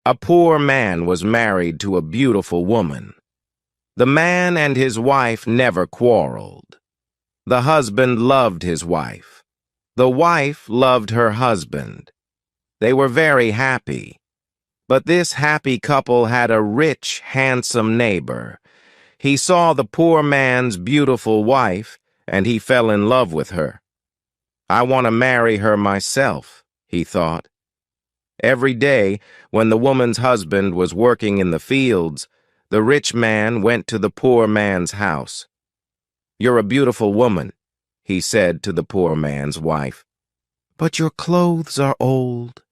A poor man was married to a beautiful woman. The man and his wife never quarreled. The husband loved his wife. The wife loved her husband. They were very happy. But this happy couple had a rich, handsome neighbor. He saw the poor man's beautiful wife, and he fell in love with her. I want to marry her myself, he thought. Every day, when the woman's husband was working in the fields, the rich man went to the poor man's house. "You're a beautiful woman," he said to the poor man's wife. "But your clothes are old.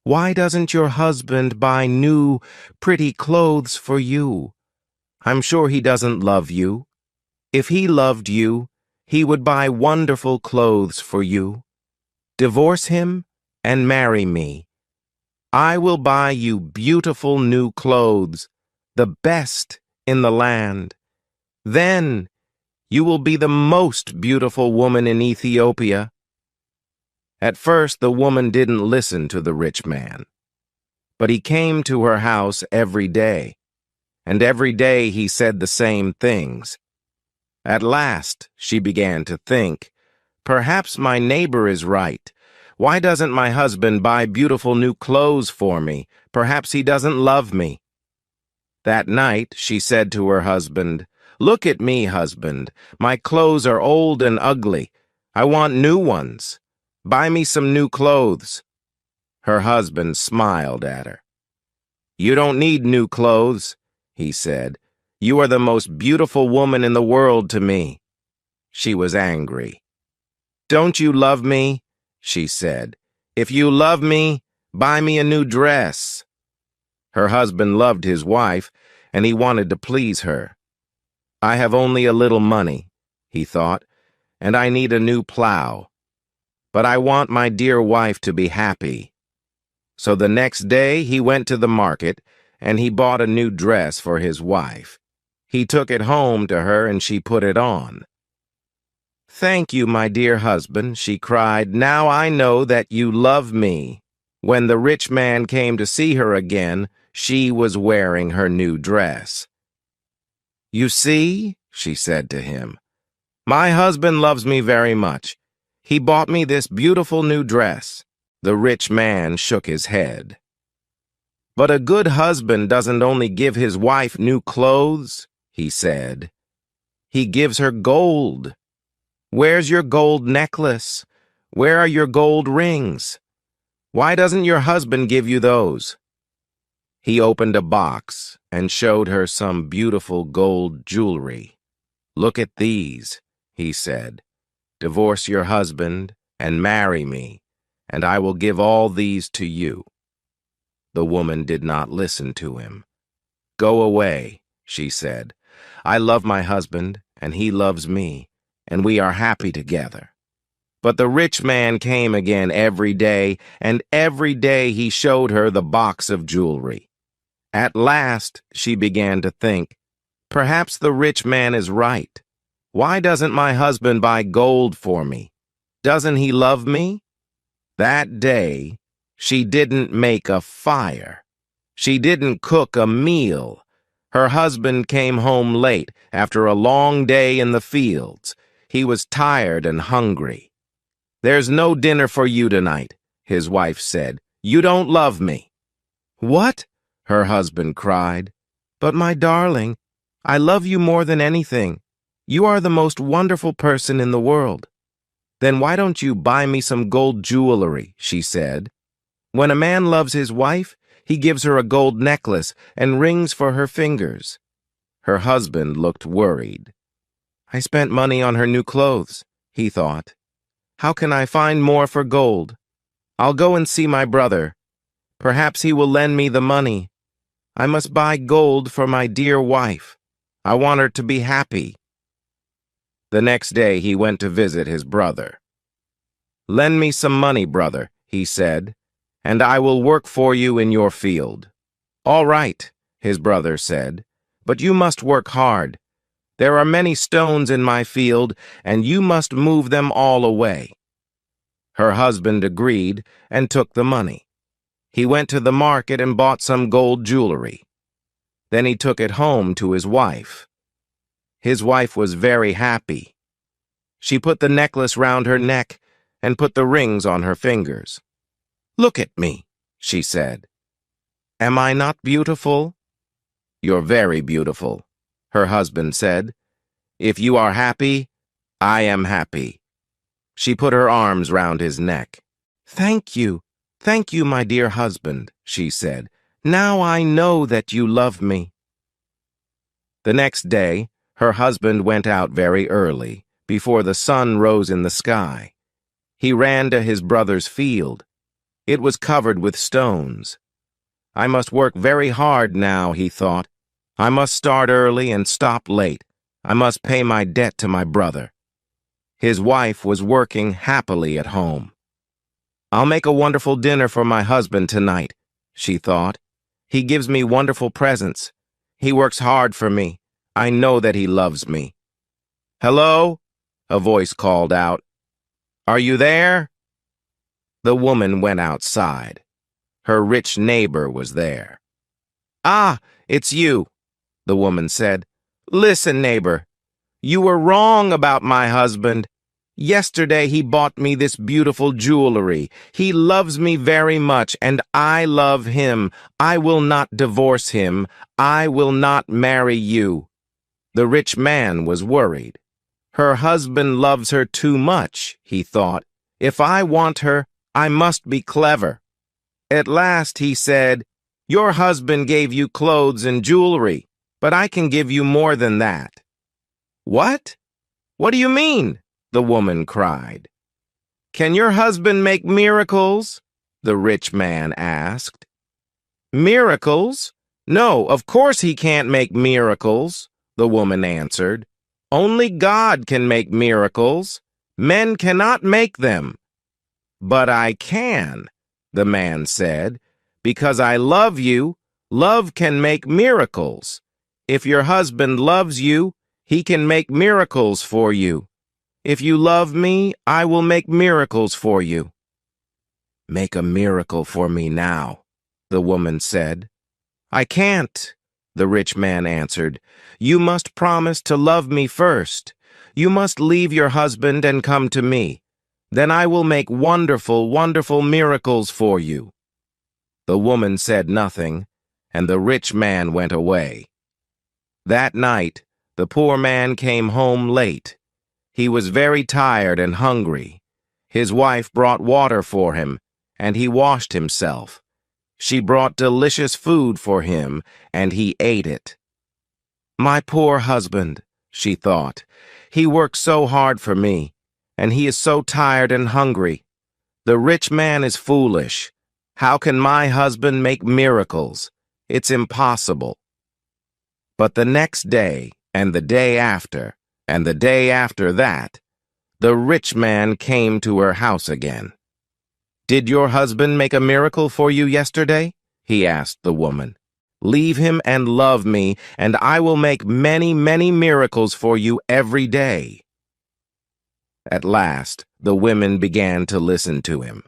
Why doesn't your husband buy new, pretty clothes for you? I'm sure he doesn't love you. If he loved you, he would buy wonderful clothes for you. Divorce him and marry me. I will buy you beautiful new clothes, the best in the land. Then you will be the most beautiful woman in Ethiopia." At first, the woman didn't listen to the rich man. But he came to her house every day, and every day he said the same things. At last, she began to think, "Perhaps my neighbor is right. Why doesn't my husband buy beautiful new clothes for me? Perhaps he doesn't love me." That night, she said to her husband, "Look at me, husband. My clothes are old and ugly. I want new ones. Buy me some new clothes." Her husband smiled at her. "You don't need new clothes," he said. "You are the most beautiful woman in the world to me." She was angry. "Don't you love me?" she said. "If you love me, buy me a new dress." Her husband loved his wife, and he wanted to please her. "I have only a little money," he thought, "and I need a new plow. But I want my dear wife to be happy." So the next day he went to the market, and he bought a new dress for his wife. He took it home to her, and she put it on. "Thank you, my dear husband," she cried. "Now I know that you love me." When the rich man came to see her again, she was wearing her new dress. "You see," she said to him, "my husband loves me very much. He bought me this beautiful new dress." The rich man shook his head. "But a good husband doesn't only give his wife new clothes," he said. "He gives her gold. Where's your gold necklace? Where are your gold rings? Why doesn't your husband give you those?" He opened a box and showed her some beautiful gold jewelry. "Look at these," he said. "Divorce your husband and marry me, and I will give all these to you." The woman did not listen to him. "Go away," she said. "I love my husband, and he loves me, and we are happy together." But the rich man came again every day, and every day he showed her the box of jewelry. At last, she began to think, "Perhaps the rich man is right. Why doesn't my husband buy gold for me? Doesn't he love me?" That day, she didn't make a fire. She didn't cook a meal. Her husband came home late after a long day in the fields. He was tired and hungry. "There's no dinner for you tonight," his wife said. "You don't love me." "What?" her husband cried. "But my darling, I love you more than anything. You are the most wonderful person in the world." "Then why don't you buy me some gold jewelry?" she said. "When a man loves his wife, he gives her a gold necklace and rings for her fingers." Her husband looked worried. "I spent money on her new clothes," he thought. "How can I find more for gold? I'll go and see my brother. Perhaps he will lend me the money. I must buy gold for my dear wife. I want her to be happy." The next day he went to visit his brother. "Lend me some money, brother," he said, "and I will work for you in your field." "All right," his brother said, "but you must work hard. There are many stones in my field, and you must move them all away." Her husband agreed and took the money. He went to the market and bought some gold jewelry. Then he took it home to his wife. His wife was very happy. She put the necklace round her neck and put the rings on her fingers. "Look at me," she said. "Am I not beautiful?" "You're very beautiful," her husband said. "If you are happy, I am happy." She put her arms round his neck. Thank you, my dear husband," she said. "Now I know that you love me." The next day, her husband went out very early, before the sun rose in the sky. He ran to his brother's field. It was covered with stones. I must work very hard now, he thought. I must start early and stop late. I must pay my debt to my brother. His wife was working happily at home. I'll make a wonderful dinner for my husband tonight, she thought. He gives me wonderful presents. He works hard for me. I know that he loves me. Hello? A voice called out. Are you there? The woman went outside. Her rich neighbor was there. Ah, it's you, the woman said. Listen, neighbor, you were wrong about my husband. Yesterday he bought me this beautiful jewelry. He loves me very much, and I love him. I will not divorce him. I will not marry you. The rich man was worried. Her husband loves her too much, he thought. If I want her, I must be clever. At last he said, Your husband gave you clothes and jewelry, but I can give you more than that. What? What do you mean? The woman cried. Can your husband make miracles? The rich man asked. Miracles? No, of course he can't make miracles, the woman answered. Only God can make miracles. Men cannot make them. But I can, the man said, because I love you. Love can make miracles. If your husband loves you, he can make miracles for you. If you love me, I will make miracles for you. Make a miracle for me now, the woman said. I can't, the rich man answered. You must promise to love me first. You must leave your husband and come to me. Then I will make wonderful, wonderful miracles for you. The woman said nothing, and the rich man went away. That night, the poor man came home late. He was very tired and hungry. His wife brought water for him, and he washed himself. She brought delicious food for him, and he ate it. My poor husband, she thought. He works so hard for me, and he is so tired and hungry. The rich man is foolish. How can my husband make miracles? It's impossible. But the next day, and the day after, and the day after that, the rich man came to her house again. Did your husband make a miracle for you yesterday? He asked the woman. Leave him and love me, and I will make many, many miracles for you every day. At last, the women began to listen to him.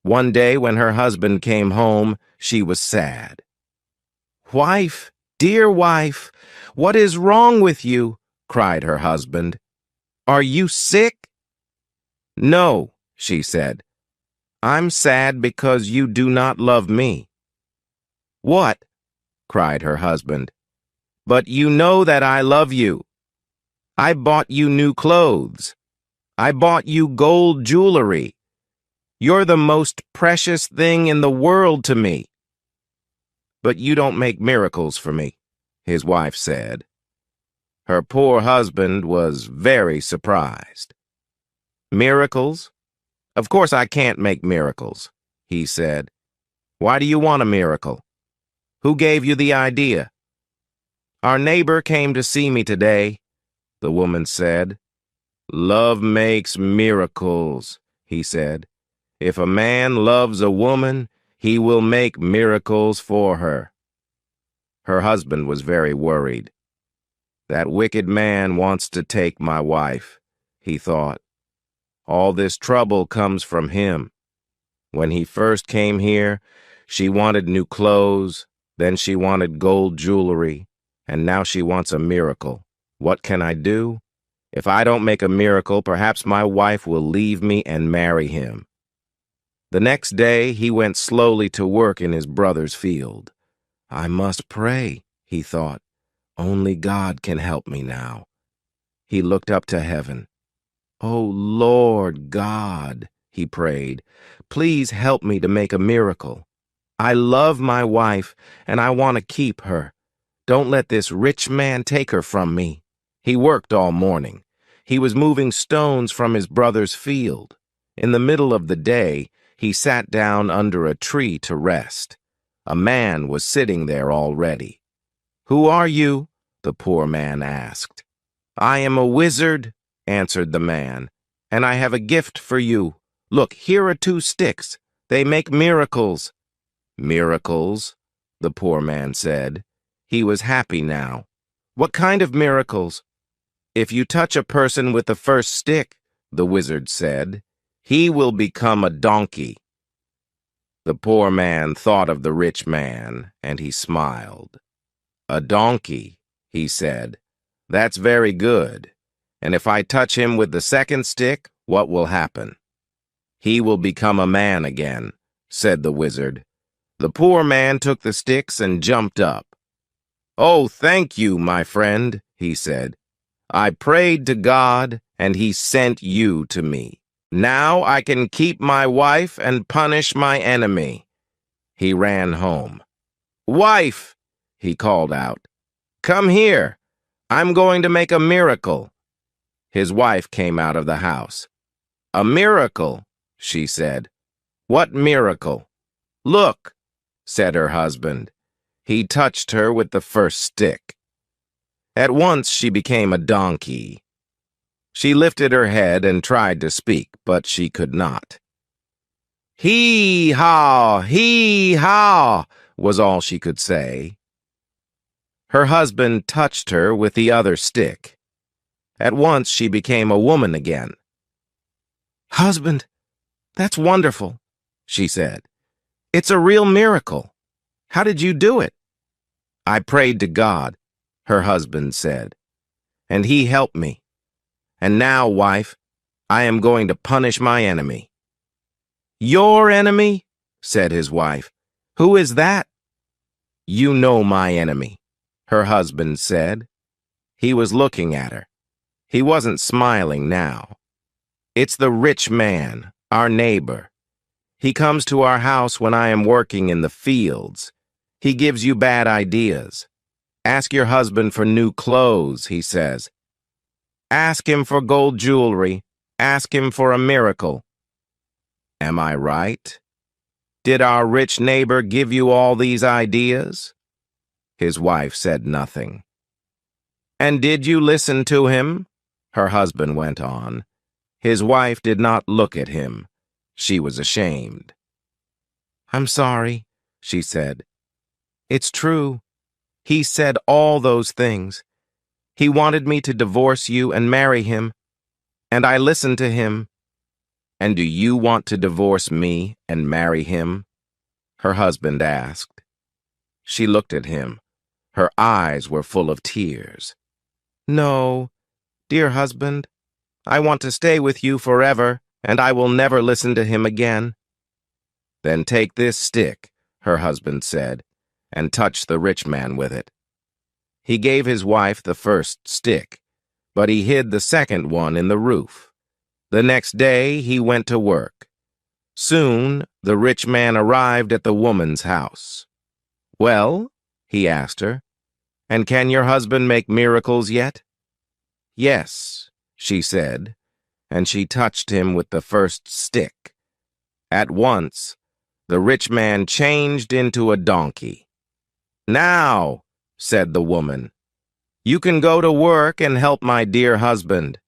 One day when her husband came home, she was sad. Wife, dear wife, what is wrong with you? Cried her husband. Are you sick? No, she said. I'm sad because you do not love me. What? Cried her husband. But you know that I love you. I bought you new clothes. I bought you gold jewelry. You're the most precious thing in the world to me. But you don't make miracles for me, his wife said. Her poor husband was very surprised. Miracles? Of course I can't make miracles, he said. Why do you want a miracle? Who gave you the idea? Our neighbor came to see me today, the woman said. Love makes miracles, he said. If a man loves a woman, he will make miracles for her. Her husband was very worried. That wicked man wants to take my wife, he thought. All this trouble comes from him. When he first came here, she wanted new clothes, then she wanted gold jewelry, and now she wants a miracle. What can I do? If I don't make a miracle, perhaps my wife will leave me and marry him." The next day, he went slowly to work in his brother's field. "I must pray," he thought. "Only God can help me now." He looked up to heaven. "Oh, Lord God," he prayed, "please help me to make a miracle. I love my wife, and I want to keep her. Don't let this rich man take her from me." He worked all morning. He was moving stones from his brother's field. In the middle of the day, he sat down under a tree to rest. A man was sitting there already. "Who are you?" the poor man asked. "I am a wizard," answered the man, "and I have a gift for you. Look, here are 2 sticks. They make miracles." "Miracles?" the poor man said. He was happy now. "What kind of miracles?" "If you touch a person with the first stick," the wizard said, "he will become a donkey." The poor man thought of the rich man, and he smiled. "A donkey," he said. "That's very good. And if I touch him with the second stick, what will happen?" "He will become a man again," said the wizard. The poor man took the sticks and jumped up. "Oh, thank you, my friend," he said. "I prayed to God, and he sent you to me. Now I can keep my wife and punish my enemy." He ran home. "Wife," he called out, "come here. I'm going to make a miracle." His wife came out of the house. "A miracle?" she said. "What miracle?" "Look," said her husband. He touched her with the first stick. At once she became a donkey. She lifted her head and tried to speak, but she could not. "Hee-haw, hee-haw," was all she could say. Her husband touched her with the other stick. At once she became a woman again. "Husband, that's wonderful," she said. "It's a real miracle. How did you do it?" "I prayed to God," her husband said, "and he helped me. And now, wife, I am going to punish my enemy." "Your enemy?" said his wife. "Who is that?" "You know my enemy," her husband said. He was looking at her. He wasn't smiling now. "It's the rich man, our neighbor. He comes to our house when I am working in the fields. He gives you bad ideas. Ask your husband for new clothes, he says. Ask him for gold jewelry. Ask him for a miracle." Am I right? Did our rich neighbor give you all these ideas? His wife said nothing. "And did you listen to him?" her husband went on. His wife did not look at him. She was ashamed. "I'm sorry," she said. "It's true. He said all those things. He wanted me to divorce you and marry him, and I listened to him." "And do you want to divorce me and marry him?" her husband asked. She looked at him. Her eyes were full of tears. "No, dear husband, I want to stay with you forever, and I will never listen to him again." "Then take this stick," her husband said, "and touch the rich man with it." He gave his wife the first stick, but he hid the second one in the roof. The next day he went to work. Soon the rich man arrived at the woman's house. "Well," he asked her, "and can your husband make miracles yet?" "Yes," she said, and she touched him with the first stick. At once, the rich man changed into a donkey. "Now," said the woman, "you can go to work and help my dear husband."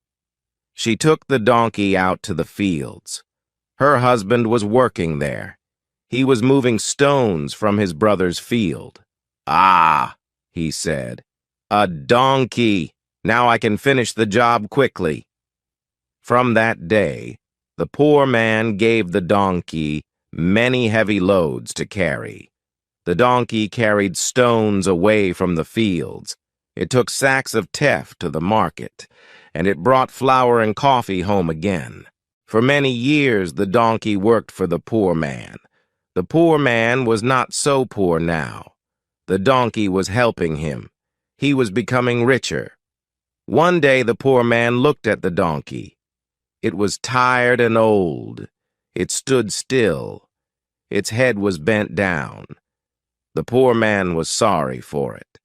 She took the donkey out to the fields. Her husband was working there. He was moving stones from his brother's field. "Ah," he said, "a donkey. Now I can finish the job quickly." From that day, the poor man gave the donkey many heavy loads to carry. The donkey carried stones away from the fields. It took sacks of teff to the market, and it brought flour and coffee home again. For many years the donkey worked for the poor man. The poor man was not so poor now. The donkey was helping him. He was becoming richer. One day the poor man looked at the donkey. It was tired and old. It stood still. Its head was bent down. The poor man was sorry for it.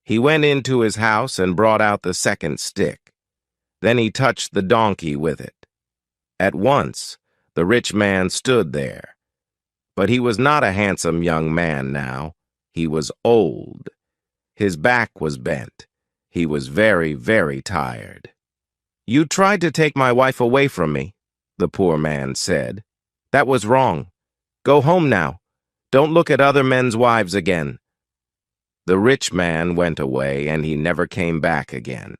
He went into his house and brought out the second stick. Then he touched the donkey with it. At once, the rich man stood there. But he was not a handsome young man now. He was old. His back was bent. He was very, very tired. "You tried to take my wife away from me," the poor man said. "That was wrong. Go home now. Don't look at other men's wives again." The rich man went away, and he never came back again.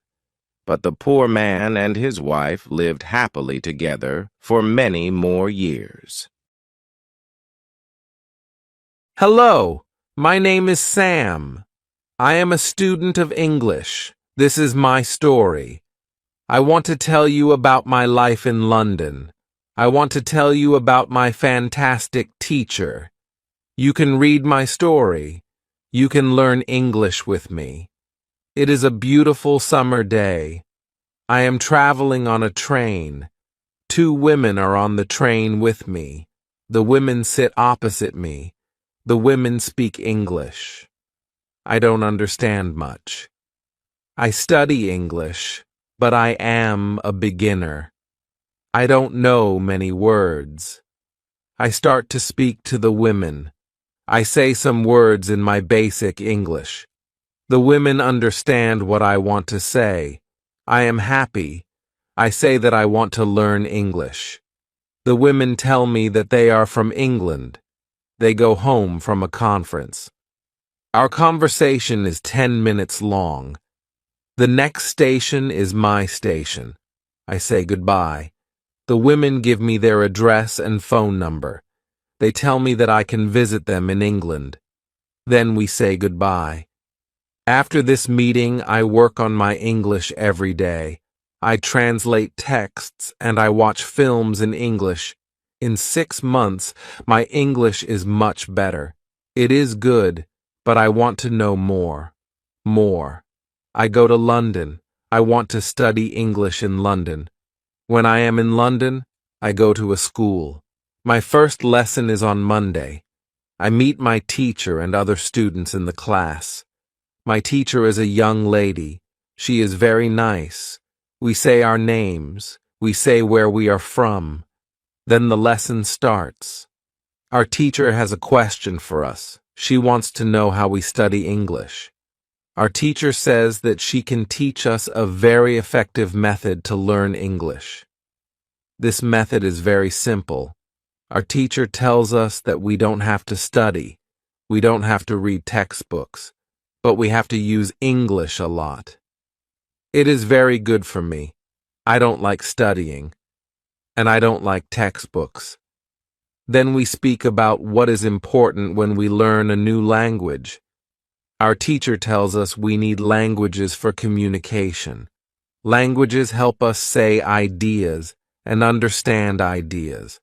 But the poor man and his wife lived happily together for many more years. Hello, my name is Sam. I am a student of English. This is my story. I want to tell you about my life in London. I want to tell you about my fantastic teacher. You can read my story. You can learn English with me. It is a beautiful summer day. I am traveling on a train. 2 women are on the train with me. The women sit opposite me. The women speak English. I don't understand much. I study English, but I am a beginner. I don't know many words. I start to speak to the women. I say some words in my basic English. The women understand what I want to say. I am happy. I say that I want to learn English. The women tell me that they are from England. They go home from a conference. Our conversation is 10 minutes long. The next station is my station. I say goodbye. The women give me their address and phone number. They tell me that I can visit them in England. Then we say goodbye. After this meeting, I work on my English every day. I translate texts and I watch films in English. In 6 months, my English is much better. It is good, but I want to know more. More. I go to London. I want to study English in London. When I am in London, I go to a school. My first lesson is on Monday. I meet my teacher and other students in the class. My teacher is a young lady. She is very nice. We say our names. We say where we are from. Then the lesson starts. Our teacher has a question for us. She wants to know how we study English. Our teacher says that she can teach us a very effective method to learn English. This method is very simple. Our teacher tells us that we don't have to study. We don't have to read textbooks, but we have to use English a lot. It is very good for me. I don't like studying, and I don't like textbooks. Then we speak about what is important when we learn a new language. Our teacher tells us we need languages for communication. Languages help us say ideas and understand ideas.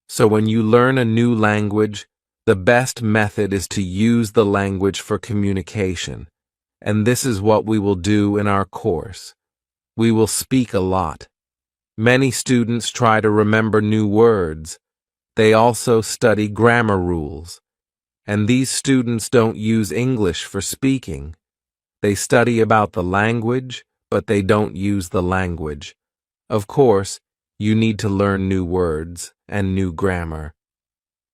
So when you learn a new language, the best method is to use the language for communication. And this is what we will do in our course. We will speak a lot. Many students try to remember new words. They also study grammar rules. And these students don't use English for speaking. They study about the language, but they don't use the language. Of course, you need to learn new words and new grammar.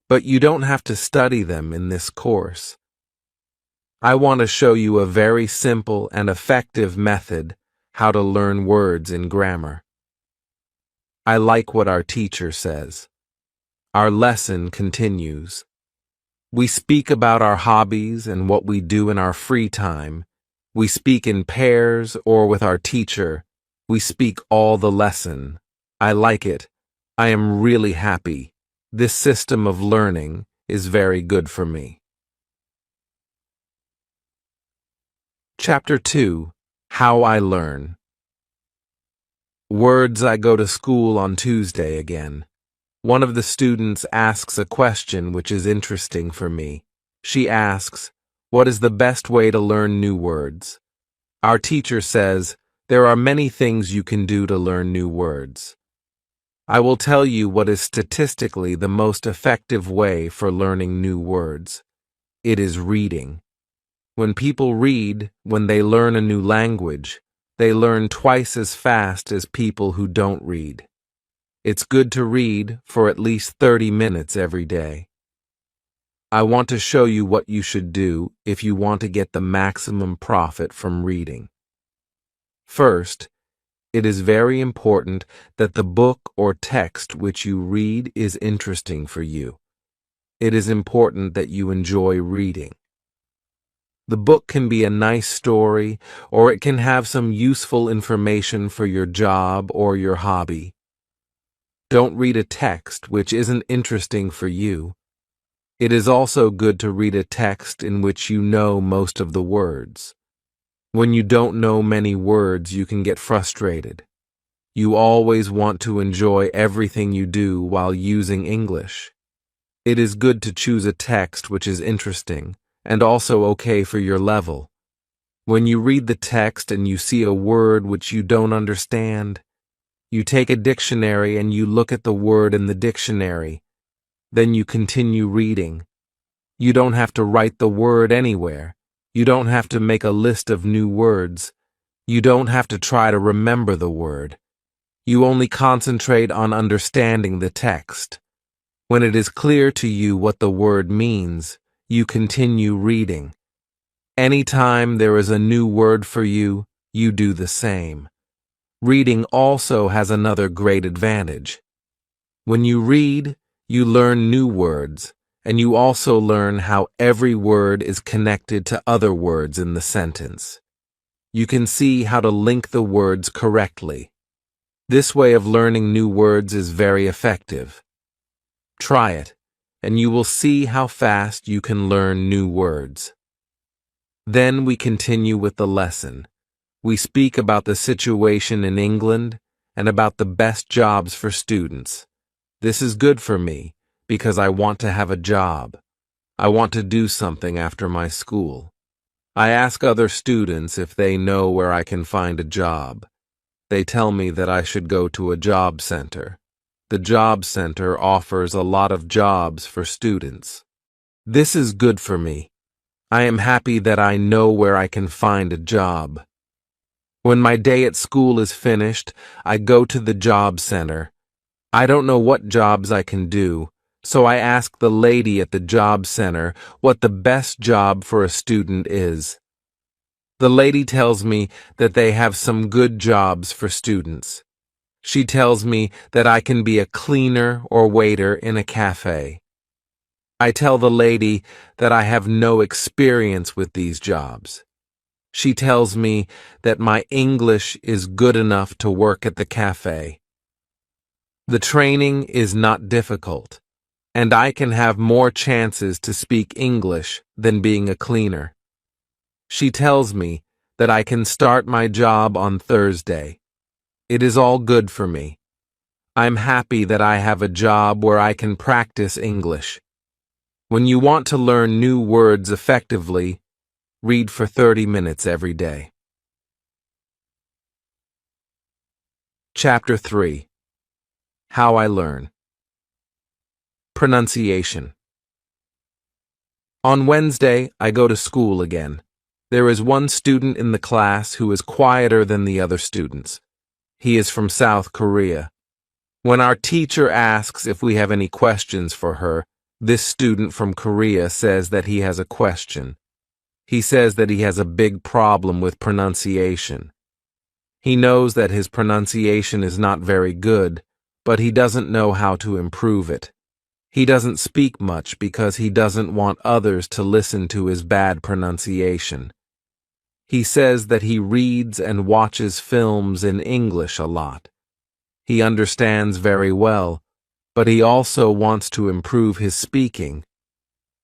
But you don't have to study them in this course. I want to show you a very simple and effective method how to learn words in grammar. I like what our teacher says. Our lesson continues. We speak about our hobbies and what we do in our free time. We speak in pairs or with our teacher. We speak all the lesson. I like it. I am really happy. This system of learning is very good for me. Chapter 2. How I Learn. Words. I go to school on Tuesday again. One of the students asks a question which is interesting for me. She asks, "What is the best way to learn new words?" Our teacher says, "There are many things you can do to learn new words." I will tell you what is statistically the most effective way for learning new words. It is reading. When people read, when they learn a new language, they learn twice as fast as people who don't read. It's good to read for at least 30 minutes every day. I want to show you what you should do if you want to get the maximum profit from reading. First, it is very important that the book or text which you read is interesting for you. It is important that you enjoy reading. The book can be a nice story, or it can have some useful information for your job or your hobby. Don't read a text which isn't interesting for you. It is also good to read a text in which you know most of the words. When you don't know many words, you can get frustrated. You always want to enjoy everything you do while using English. It is good to choose a text which is interesting and also okay for your level. When you read the text and you see a word which you don't understand, you take a dictionary and you look at the word in the dictionary. Then you continue reading. You don't have to write the word anywhere. You don't have to make a list of new words. You don't have to try to remember the word. You only concentrate on understanding the text. When it is clear to you what the word means, you continue reading. Anytime there is a new word for you, you do the same. Reading also has another great advantage. When you read, you learn new words, and you also learn how every word is connected to other words in the sentence. You can see how to link the words correctly. This way of learning new words is very effective. Try it, and you will see how fast you can learn new words. Then we continue with the lesson. We speak about the situation in England and about the best jobs for students. This is good for me because I want to have a job. I want to do something after my school. I ask other students if they know where I can find a job. They tell me that I should go to a job center. The job center offers a lot of jobs for students. This is good for me. I am happy that I know where I can find a job. When my day at school is finished, I go to the job center. I don't know what jobs I can do, so I ask the lady at the job center what the best job for a student is. The lady tells me that they have some good jobs for students. She tells me that I can be a cleaner or waiter in a cafe. I tell the lady that I have no experience with these jobs. She tells me that my English is good enough to work at the cafe. The training is not difficult, and I can have more chances to speak English than being a cleaner. She tells me that I can start my job on Thursday. It is all good for me. I'm happy that I have a job where I can practice English. When you want to learn new words effectively, read for 30 minutes every day. Chapter 3. How I Learn. Pronunciation. On Wednesday, I go to school again. There is one student in the class who is quieter than the other students. He is from South Korea. When our teacher asks if we have any questions for her, this student from Korea says that he has a question. He says that he has a big problem with pronunciation. He knows that his pronunciation is not very good, but he doesn't know how to improve it. He doesn't speak much because he doesn't want others to listen to his bad pronunciation. He says that he reads and watches films in English a lot. He understands very well, but he also wants to improve his speaking.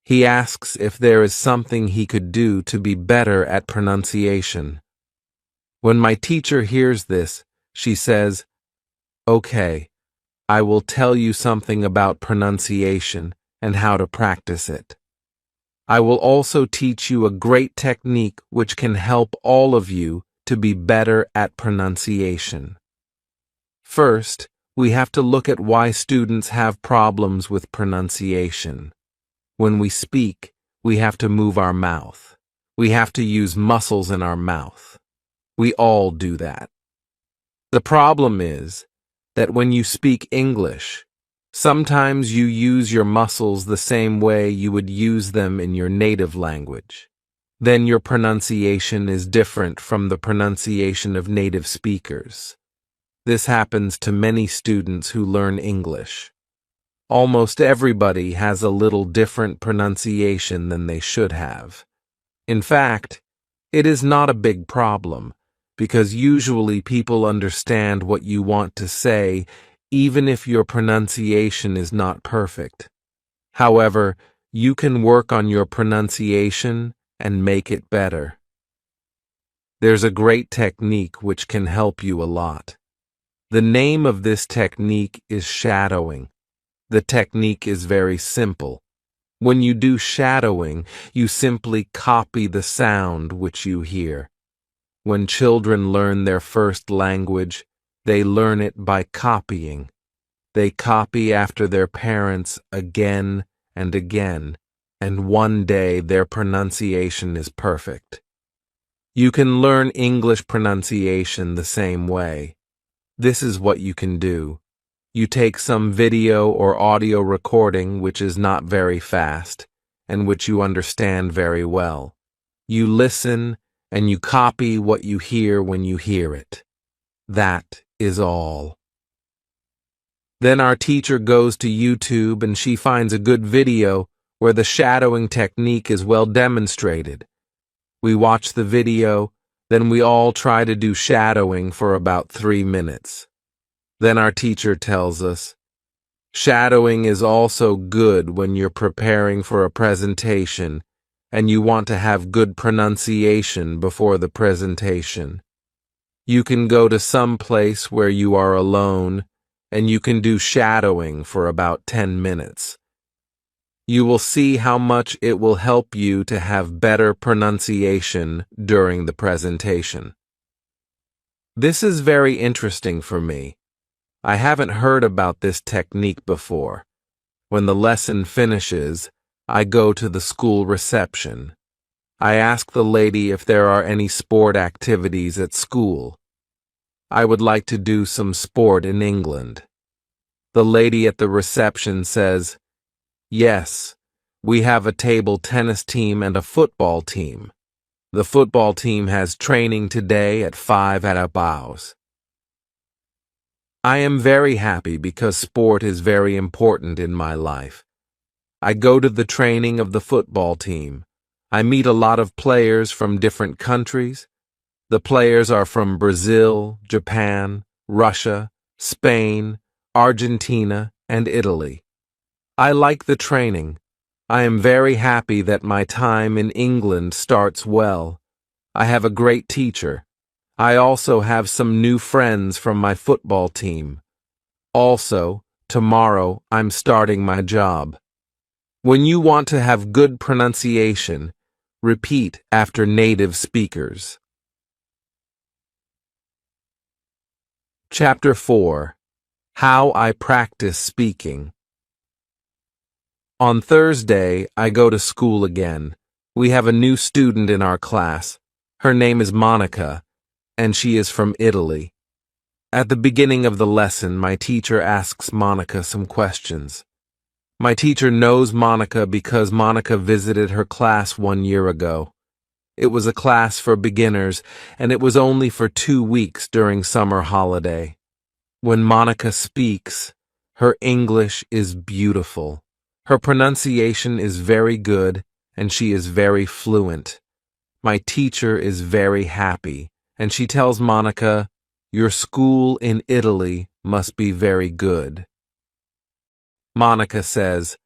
He asks if there is something he could do to be better at pronunciation. When my teacher hears this, she says, "Okay, I will tell you something about pronunciation and how to practice it. I will also teach you a great technique which can help all of you to be better at pronunciation." First, we have to look at why students have problems with pronunciation. When we speak, we have to move our mouth. We have to use muscles in our mouth. We all do that. The problem is that when you speak English, sometimes you use your muscles the same way you would use them in your native language. Then your pronunciation is different from the pronunciation of native speakers. This happens to many students who learn English. Almost everybody has a little different pronunciation than they should have. In fact, it is not a big problem, because usually people understand what you want to say, even if your pronunciation is not perfect. However, you can work on your pronunciation and make it better. There's a great technique which can help you a lot. The name of this technique is shadowing. The technique is very simple. When you do shadowing, you simply copy the sound which you hear. When children learn their first language, they learn it by copying. They copy after their parents again and again, and one day their pronunciation is perfect. You can learn English pronunciation the same way. This is what you can do. You take some video or audio recording which is not very fast and which you understand very well. You listen and you copy what you hear when you hear it. That is all. Then our teacher goes to YouTube and she finds a good video where the shadowing technique is well demonstrated. We watch the video, then we all try to do shadowing for about 3 minutes. Then our teacher tells us, shadowing is also good when you're preparing for a presentation and you want to have good pronunciation before the presentation. You can go to some place where you are alone and you can do shadowing for about 10 minutes. You will see how much it will help you to have better pronunciation during the presentation. This is very interesting for me. I haven't heard about this technique before. When the lesson finishes, I go to the school reception. I ask the lady if there are any sport activities at school. I would like to do some sport in England. The lady at the reception says, "Yes, we have a table tennis team and a football team. The football team has training today at 5 at hours." I am very happy because sport is very important in my life. I go to the training of the football team. I meet a lot of players from different countries. The players are from Brazil, Japan, Russia, Spain, Argentina, and Italy. I like the training. I am very happy that my time in England starts well. I have a great teacher. I also have some new friends from my football team. Also, tomorrow I'm starting my job. When you want to have good pronunciation, repeat after native speakers. Chapter 4. How I Practice Speaking. On Thursday, I go to school again. We have a new student in our class. Her name is Monica, and she is from Italy. At the beginning of the lesson, my teacher asks Monica some questions. My teacher knows Monica because Monica visited her class 1 year ago. It was a class for beginners, and it was only for 2 weeks during summer holiday. When Monica speaks, her English is beautiful. Her pronunciation is very good, and she is very fluent. My teacher is very happy, and she tells Monica, "Your school in Italy must be very good." Monica says,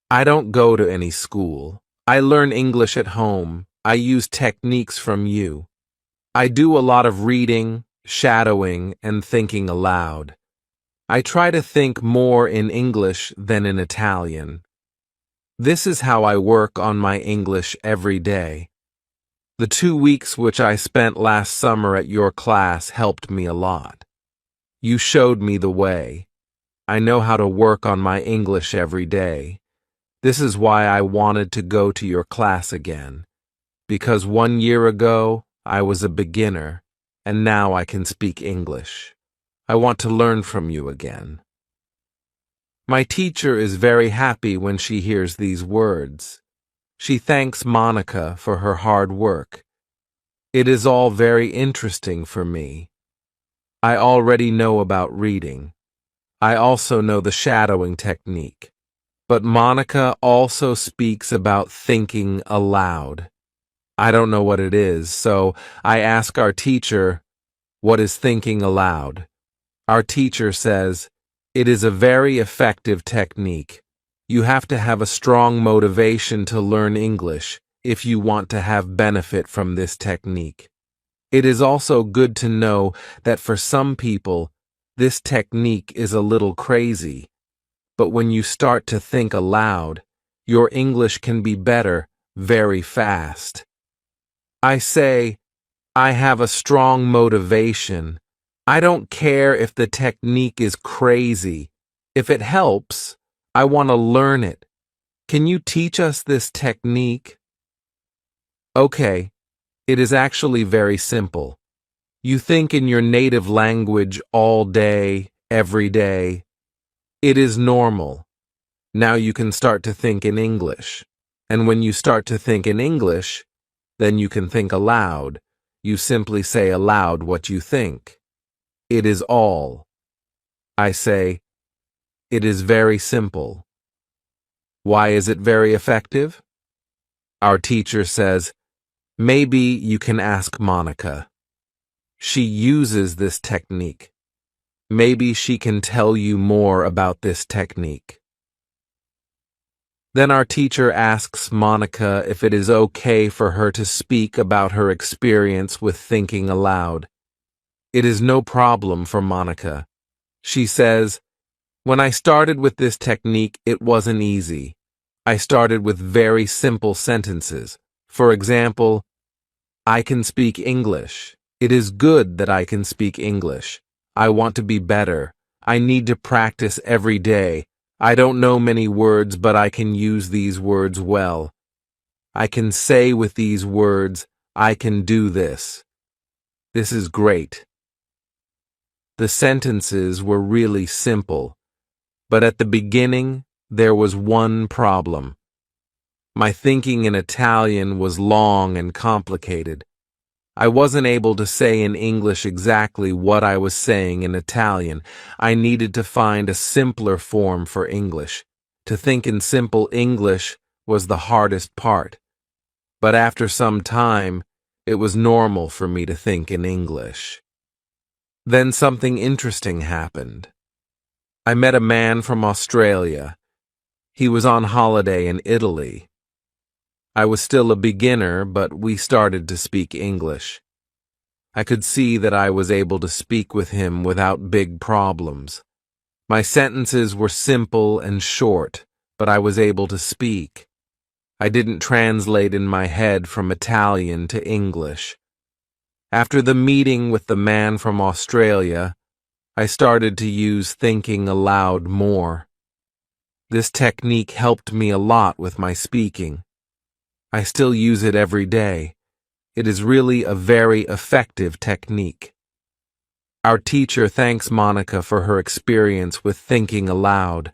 I don't go to any school. I learn English at home. I use techniques from you. I do a lot of reading, shadowing, and thinking aloud. I try to think more in English than in Italian. This is how I work on my English every day. The 2 weeks which I spent last summer at your class helped me a lot. You showed me the way. I know how to work on my English every day. This is why I wanted to go to your class again. Because 1 year ago, I was a beginner, and now I can speak English. I want to learn from you again. My teacher is very happy when she hears these words. She thanks Monica for her hard work. It is all very interesting for me. I already know about reading. I also know the shadowing technique. But Monica also speaks about thinking aloud. I don't know what it is, so I ask our teacher, what is thinking aloud? Our teacher says, it is a very effective technique. You have to have a strong motivation to learn English if you want to have benefit from this technique. It is also good to know that for some people, this technique is a little crazy. But when you start to think aloud, your English can be better very fast. I say, I have a strong motivation. I don't care if the technique is crazy. If it helps, I want to learn it. Can you teach us this technique? Okay, it is actually very simple. You think in your native language all day, every day. It is normal. Now you can start to think in English. And when you start to think in English, then you can think aloud. You simply say aloud what you think. It is all. I say, it is very simple. Why is it very effective? Our teacher says, maybe you can ask Monica. She uses this technique. Maybe she can tell you more about this technique. Then our teacher asks Monica if it is okay for her to speak about her experience with thinking aloud. It is no problem for Monica. She says, when I started with this technique, it wasn't easy. I started with very simple sentences. For example, I can speak English. It is good that I can speak English. I want to be better. I need to practice every day. I don't know many words, but I can use these words well. I can say with these words, I can do this. This is great. The sentences were really simple, but at the beginning, there was one problem. My thinking in Italian was long and complicated. I wasn't able to say in English exactly what I was saying in Italian. I needed to find a simpler form for English. To think in simple English was the hardest part. But after some time, it was normal for me to think in English. Then something interesting happened. I met a man from Australia. He was on holiday in Italy. I was still a beginner, but we started to speak English. I could see that I was able to speak with him without big problems. My sentences were simple and short, but I was able to speak. I didn't translate in my head from Italian to English. After the meeting with the man from Australia, I started to use thinking aloud more. This technique helped me a lot with my speaking. I still use it every day. It is really a very effective technique. Our teacher thanks Monica for her experience with thinking aloud.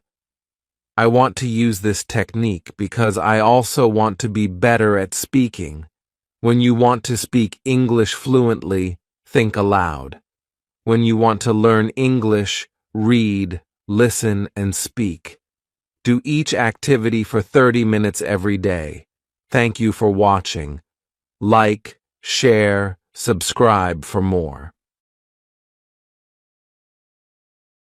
I want to use this technique because I also want to be better at speaking. When you want to speak English fluently, think aloud. When you want to learn English, read, listen, and speak. Do each activity for 30 minutes every day. Thank you for watching. Like, share, subscribe for more.